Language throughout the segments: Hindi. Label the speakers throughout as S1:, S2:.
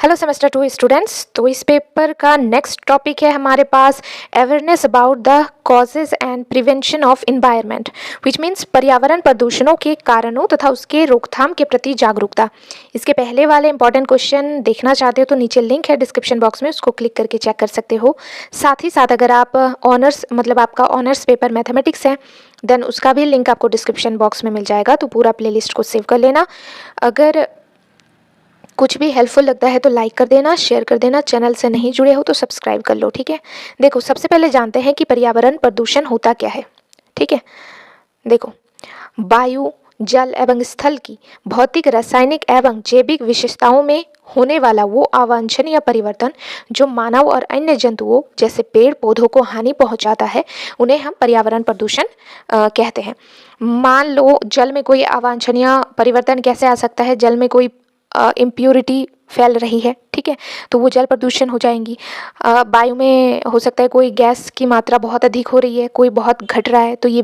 S1: Hello semester 2 students. तो इस पेपर का नेक्स्ट टॉपिक है हमारे पास awareness about the causes and prevention of environment which means पर्यावरण प्रदूषणों के कारणों तथा उसके रोकथाम के प्रति जागरूकता। इसके पहले वाले इंपॉर्टेंट क्वेश्चन देखना चाहते हो तो नीचे लिंक है डिस्क्रिप्शन बॉक्स में, उसको क्लिक करके चेक कर सकते हो। साथ ही साथ अगर आप ऑनर्स आपका ऑनर्स पेपर मैथमेटिक्स है देन उसका भी लिंक आपको डिस्क्रिप्शन बॉक्स में मिल जाएगा, तो पूरा प्लेलिस्ट को सेव कर लेना। अगर कुछ भी हेल्पफुल लगता है तो लाइक कर देना, शेयर कर देना। चैनल से नहीं जुड़े हो तो सब्सक्राइब कर लो, ठीक है। देखो, सबसे पहले जानते हैं कि पर्यावरण प्रदूषण होता क्या है, ठीक है। देखो, वायु, जल एवं स्थल की भौतिक, रासायनिक एवं जैविक विशेषताओं में होने वाला वो अवांछनीय परिवर्तन जो मानव और अन्य जंतुओं जैसे पेड़ पौधों को हानि पहुंचाता है, उन्हें हम पर्यावरण प्रदूषण कहते हैं। मान लो जल में कोई अवांछनीय परिवर्तन कैसे आ सकता है, जल में कोई इम्प्योरिटी फैल रही है, ठीक है, तो वो जल प्रदूषण हो जाएंगी। वायु में हो सकता है कोई गैस की मात्रा बहुत अधिक हो रही है, कोई बहुत घट रहा है, तो ये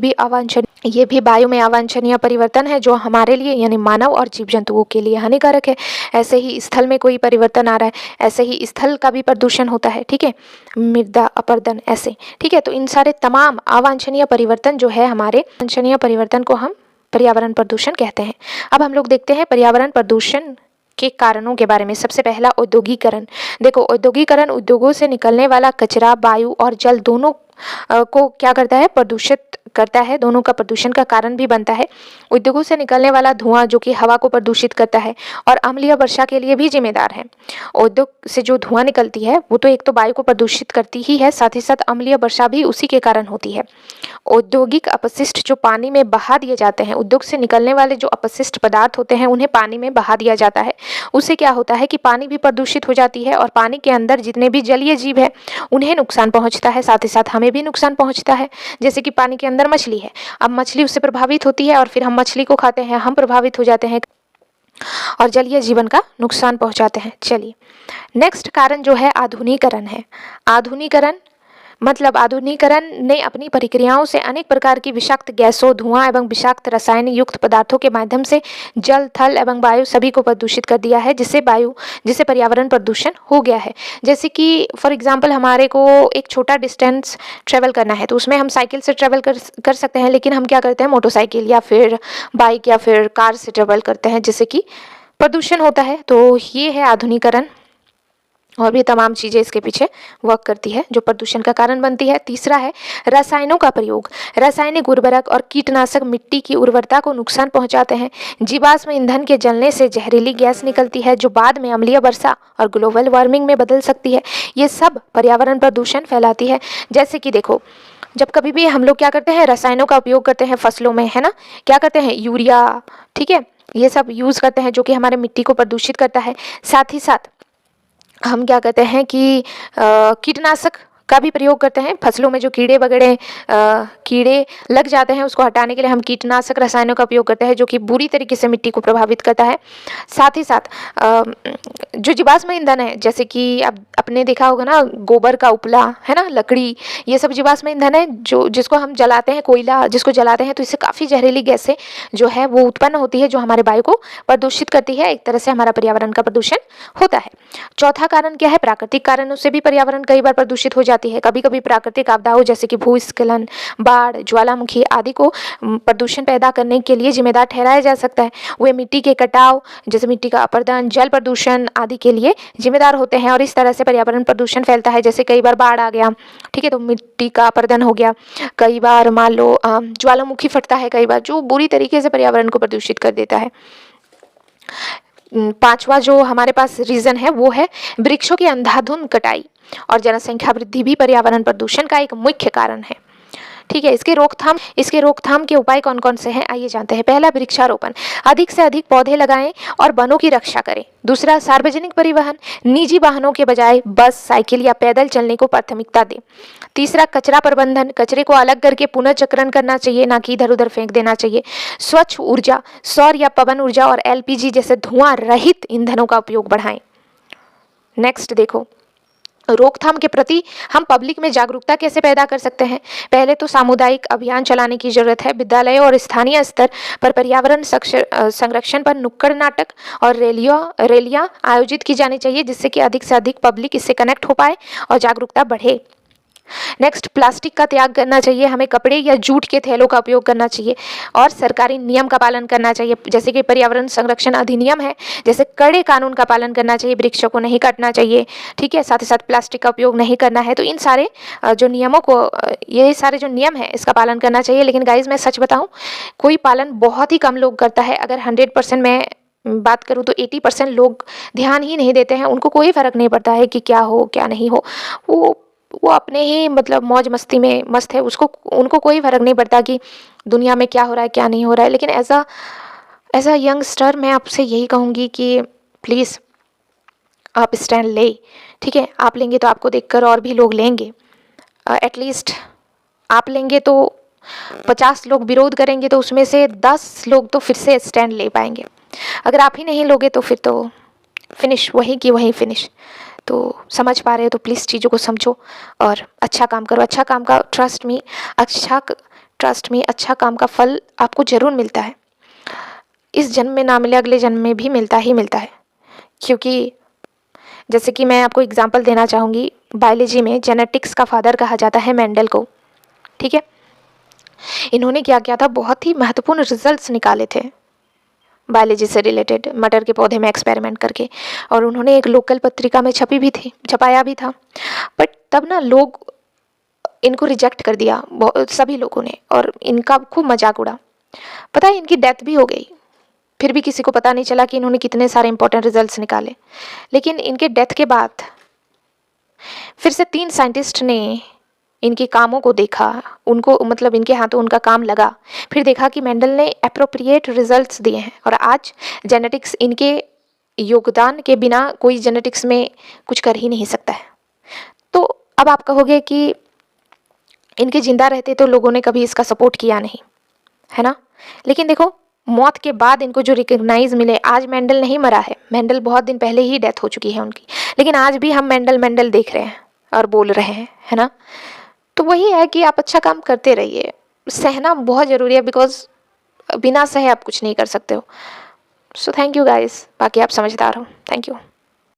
S1: भी वायु में अवांछनीय परिवर्तन है जो हमारे लिए यानी मानव और जीव जंतुओं के लिए हानिकारक है। ऐसे ही स्थल में कोई परिवर्तन आ रहा है, ऐसे ही स्थल का भी प्रदूषण होता है, ठीक है, मृदा अपरदन ऐसे, ठीक है। तो इन सारे तमाम अवांछनीय परिवर्तन जो है, हमारे अवांछनीय परिवर्तन को हम पर्यावरण प्रदूषण कहते हैं। अब हम लोग देखते हैं पर्यावरण प्रदूषण के कारणों के बारे में। सबसे पहला औद्योगिकरण। देखो, औद्योगिकरण उद्योगों से निकलने वाला कचरा वायु और जल दोनों को क्या करता है, प्रदूषित करता है, दोनों का प्रदूषण का कारण भी बनता है। उद्योगों से निकलने वाला धुआं जो कि हवा को प्रदूषित करता है और अम्लीय वर्षा के लिए भी जिम्मेदार है। उद्योग से जो धुआं निकलती है वो तो एक तो वायु को प्रदूषित करती ही है, साथ ही साथ अम्लीय वर्षा भी उसी के कारण होती है। औद्योगिक अपशिष्ट जो पानी में बहा दिए जाते हैं, उद्योग से निकलने वाले जो अपशिष्ट पदार्थ होते हैं उन्हें पानी में बहा दिया जाता है। उससे क्या होता है कि पानी भी प्रदूषित हो जाती है और पानी के अंदर जितने भी जलीय जीव है उन्हें नुकसान पहुंचता है, साथ ही साथ हमें भी नुकसान पहुंचता है। जैसे कि पानी के अंदर मछली है, अब मछली उससे प्रभावित होती है और फिर हम मछली को खाते हैं, हम प्रभावित हो जाते हैं और जलीय जीवन का नुकसान पहुंचाते हैं। चलिए, नेक्स्ट कारण जो है आधुनिकीकरण है। आधुनिकीकरण ने अपनी प्रक्रियाओं से अनेक प्रकार की विषाक्त गैसों, धुआं एवं विषाक्त रसायन युक्त पदार्थों के माध्यम से जल, थल एवं वायु सभी को प्रदूषित कर दिया है, जिससे पर्यावरण प्रदूषण हो गया है। जैसे कि फॉर एग्जांपल हमारे को एक छोटा डिस्टेंस ट्रेवल करना है तो उसमें हम साइकिल से ट्रेवल कर सकते हैं, लेकिन हम क्या करते हैं, मोटरसाइकिल या फिर बाइक या फिर कार से ट्रेवल करते हैं, जिससे कि प्रदूषण होता है। तो ये है आधुनिकीकरण, और भी तमाम चीज़ें इसके पीछे वर्क करती है जो प्रदूषण का कारण बनती है। तीसरा है रसायनों का प्रयोग। रासायनिक उर्वरक और कीटनाशक मिट्टी की उर्वरता को नुकसान पहुंचाते हैं। जीवाश्म ईंधन के जलने से जहरीली गैस निकलती है जो बाद में अम्लीय वर्षा और ग्लोबल वार्मिंग में बदल सकती है। ये सब पर्यावरण प्रदूषण फैलाती है। जैसे कि देखो, जब कभी भी हम लोग क्या करते हैं, रसायनों का उपयोग करते हैं फसलों में, है ना, क्या करते हैं, यूरिया, ठीक है, ये सब यूज़ करते हैं जो कि हमारे मिट्टी को प्रदूषित करता है। साथ ही साथ हम क्या कहते हैं कि कीटनाशक का भी प्रयोग करते हैं। फसलों में जो कीड़े लग जाते हैं उसको हटाने के लिए हम कीटनाशक रसायनों का उपयोग करते हैं जो कि बुरी तरीके से मिट्टी को प्रभावित करता है। साथ ही साथ जो जीवाश्म ईंधन है, जैसे कि अब आपने देखा होगा ना, गोबर का उपला, है ना, लकड़ी, ये सब जीवाश्म ईंधन है जो जिसको हम जलाते हैं, कोयला जिसको जलाते हैं, तो इससे काफ़ी जहरीली गैसें जो है वो उत्पन्न होती है जो हमारे वायु को प्रदूषित करती है। एक तरह से हमारा पर्यावरण का प्रदूषण होता है। चौथा कारण क्या है, प्राकृतिक कारणों से भी पर्यावरण कई बार प्रदूषित हो जाती है। कभी कभी प्राकृतिक आपदाओं जैसे कि भूस्खलन, बाढ़, ज्वालामुखी आदि को प्रदूषण पैदा करने के लिए जिम्मेदार ठहराया जा सकता है। वे मिट्टी के कटाव जैसे मिट्टी का अपरदन, जल प्रदूषण आदि के लिए जिम्मेदार होते हैं और इस तरह से पर्यावरण प्रदूषण फैलता है। जैसे कई बार बाढ़ आ गया, ठीक है, तो मिट्टी का अपरदन हो गया। कई बार मान लो ज्वालामुखी फटता है, कई बार जो बुरी तरीके से पर्यावरण को प्रदूषित कर देता है। पांचवा जो हमारे पास रीजन है वो है वृक्षों की अंधाधुंध कटाई और जनसंख्या वृद्धि भी पर्यावरण प्रदूषण का एक मुख्य कारण है, ठीक है। इसके रोकथाम के उपाय कौन कौन से हैं, आइए जानते हैं। पहला, वृक्षारोपण। अधिक से अधिक पौधे लगाएं और वनों की रक्षा करें। दूसरा, सार्वजनिक परिवहन। निजी वाहनों के बजाय बस, साइकिल या पैदल चलने को प्राथमिकता दें। तीसरा, कचरा प्रबंधन। कचरे को अलग करके पुनर्चक्रण करना चाहिए, ना कि इधर उधर फेंक देना चाहिए। स्वच्छ ऊर्जा, सौर या पवन ऊर्जा और एलपीजी जैसे धुआं रहित ईंधनों का उपयोग बढ़ाएं। नेक्स्ट देखो, रोकथाम के प्रति हम पब्लिक में जागरूकता कैसे पैदा कर सकते हैं? पहले तो सामुदायिक अभियान चलाने की ज़रूरत है। विद्यालयों और स्थानीय स्तर पर पर्यावरण संरक्षण पर नुक्कड़ नाटक और रैलियाँ आयोजित की जानी चाहिए, जिससे कि अधिक से अधिक पब्लिक इससे कनेक्ट हो पाए और जागरूकता बढ़े। नेक्स्ट, प्लास्टिक का त्याग करना चाहिए। हमें कपड़े या जूट के थैलों का उपयोग करना चाहिए और सरकारी नियम का पालन करना चाहिए, जैसे कि पर्यावरण संरक्षण अधिनियम है, जैसे कड़े कानून का पालन करना चाहिए, वृक्षों को नहीं काटना चाहिए, ठीक है। साथ ही साथ प्लास्टिक का उपयोग नहीं करना है। तो इन सारे जो नियमों को ये सारे जो नियम है इसका पालन करना चाहिए। लेकिन गाइज मैं सच बताऊँ, कोई पालन बहुत ही कम लोग करता है। अगर 100% में बात करूँ तो 80% लोग ध्यान ही नहीं देते हैं। उनको कोई फ़र्क नहीं पड़ता है कि क्या हो क्या नहीं हो। वो अपने ही मतलब मौज मस्ती में मस्त है। उनको कोई फ़र्क नहीं पड़ता कि दुनिया में क्या हो रहा है क्या नहीं हो रहा है। लेकिन एज अ यंगस्टर मैं आपसे यही कहूँगी कि प्लीज़ आप स्टैंड ले, ठीक है। आप लेंगे तो आपको देखकर और भी लोग लेंगे। एटलीस्ट आप लेंगे तो 50 लोग विरोध करेंगे तो उसमें से 10 लोग तो फिर से स्टैंड ले पाएंगे। अगर आप ही नहीं लोगे तो फिर तो फिनिश वहीं की वहीं फिनिश। तो समझ पा रहे हो तो प्लीज़ चीज़ों को समझो और अच्छा काम करो। अच्छा काम का ट्रस्ट मी अच्छा काम का फल आपको ज़रूर मिलता है। इस जन्म में ना मिले अगले जन्म में भी मिलता ही मिलता है। क्योंकि जैसे कि मैं आपको एग्जांपल देना चाहूँगी, बायोलॉजी में जेनेटिक्स का फादर कहा जाता है मेंडल को, ठीक है। इन्होंने क्या किया था, बहुत ही महत्वपूर्ण रिजल्ट्स निकाले थे बायोलॉजी से रिलेटेड, मटर के पौधे में एक्सपेरिमेंट करके। और उन्होंने एक लोकल पत्रिका में छपाया भी था। बट तब ना लोग इनको रिजेक्ट कर दिया सभी लोगों ने, और इनका खूब मजाक उड़ा। पता है इनकी डेथ भी हो गई, फिर भी किसी को पता नहीं चला कि इन्होंने कितने सारे इंपॉर्टेंट रिजल्ट्स निकाले। लेकिन इनके डेथ के बाद फिर से 3 साइंटिस्ट ने इनके कामों को देखा, उनको मतलब इनके हाथों उनका काम लगा, फिर देखा कि मेंडल ने एप्रोप्रिएट रिजल्ट्स दिए हैं। और आज जेनेटिक्स, इनके योगदान के बिना कोई जेनेटिक्स में कुछ कर ही नहीं सकता है। तो अब आप कहोगे कि इनके जिंदा रहते तो लोगों ने कभी इसका सपोर्ट किया नहीं, है ना। लेकिन देखो, मौत के बाद इनको जो रिकग्नाइज मिले, आज मेंडल नहीं मरा है, मेंडल बहुत दिन पहले ही डेथ हो चुकी है उनकी, लेकिन आज भी हम मेंडल देख रहे हैं और बोल रहे हैं, है ना। तो वही है कि आप अच्छा काम करते रहिए। सहना बहुत ज़रूरी है, बिकॉज बिना सहे आप कुछ नहीं कर सकते हो। सो थैंक यू गाइस, बाकी आप समझदार हो। Thank you.